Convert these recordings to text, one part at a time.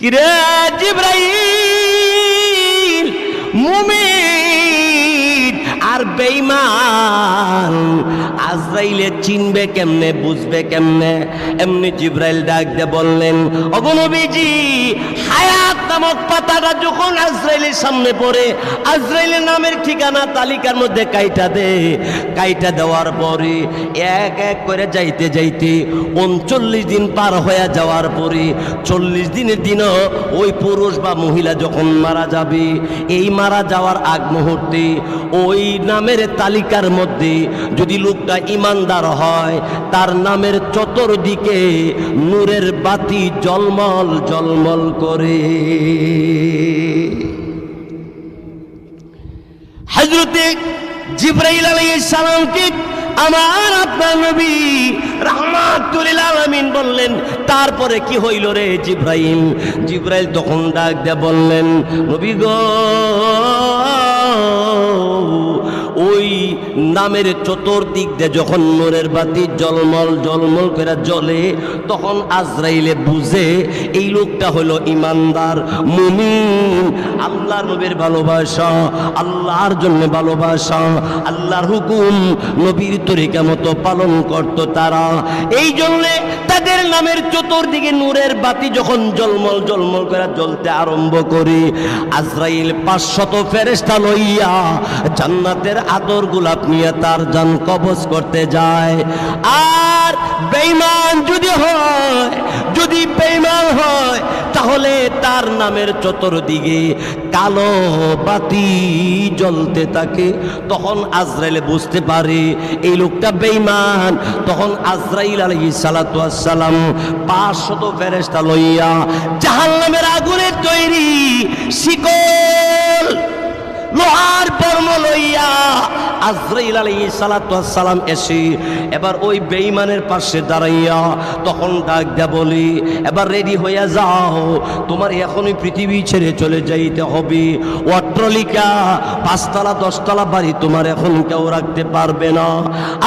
কিরে জিবরাইল, মুমিন আর বেঈমান আজরাইলে চিনবে কেমনে, বুঝবে কেমনে? এমনি জিবরাইল ডাক দিয়ে বললেন, ওগো নবীজি, হায়াত নামক পাতাটা যখন আজরাইলের সামনে পড়ে, আজরাইলের নামের ঠিকানা তালিকার মধ্যে কাইটা দে। কাইটা দেওয়ার পরে এক এক করে যাইতে যাইতে 39 দিন পার হয়ে যাওয়ার পরে 40 দিনের দিনও ওই পুরুষ বা মহিলা যখন মারা যাবে, এই মারা যাওয়ার আগ মুহূর্তে ওই নামের তালিকার মধ্যে যদি লোকটা ইমানদার হয়, তার নামের চতুর্দিকে নূরের বাতি জলমল জলমল করে। হযরতে জিবরাইল আলাইহিস সালামকে আমার আপনার নবী রাহমাতুল আলামিন বললেন, তারপরে কি হইল রে জিবরাইল? জিবরাইল তখন ডাক দিয়ে বললেন, নবী গো, ওই নামের চতুর্দিক দিয়ে যখন নূরের বাতি জলমল জলমল করে জ্বলে, তখন আজরাইলে বুঝে এই লোকটা হলো ইমানদার, মুমিন। আল্লাহর নবীর ভালোবাসা, আল্লাহর জন্য ভালোবাসা, আল্লাহর হুকুম নবীর তরিকা মতো পালন করত তারা। এই জন্যে তাদের নামের চতুর্দিকে নূরের বাতি যখন জলমল জলমল করে জ্বলতে আরম্ভ করে, আজরাইল 500 ফেরেশতা লইয়া জান্নাতের আদর গোলাপ নিয়ে তার জান কবজ করতে যায়। আর বেঈমান যদি হয়, যদি বেঈমান হয়, তাহলে তার নামের চতুর্দিকে কালো বাতি জ্বলতে থাকে। তখন আজরাইল বুঝতে পারে এই লোকটা বেঈমান। তখন আজরাইল আলাইহিস সালাতু ওয়াস সালাম 500 ফেরেশতা লইয়া জাহান্নামের আগুনের তৈরি শিকল, লোহার বর্ম লইয়া আজরাইল আলাইহিস সালাতু ওয়াস সালাম এসে এবার ওই বেঈমানের পাশে দাঁড়াইয়া তখন ডাক দেয়া বলি, এবার রেডি হইয়া যাও, তোমার এখনই পৃথিবী ছেড়ে চলে যাইতে হবে। অট্টালিকা 5 তলা 10 তলা বাড়ি তোমার এখন কেউ রাখতে পারবে না।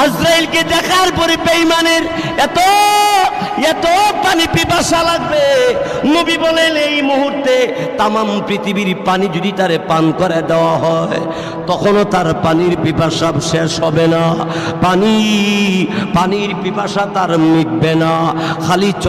আজরাইলকে দেখার পরে বেঈমানের এত এত পানি পিপাসা লাগবে, নবী বলেন এই মুহূর্তে তামাম পৃথিবীর পানি যদি তারে পান করে দেওয়া হয়, তখনও তার পানির পিপাসা শেষ হবে না, পানির পিপাসা তার মিটবে না। খালি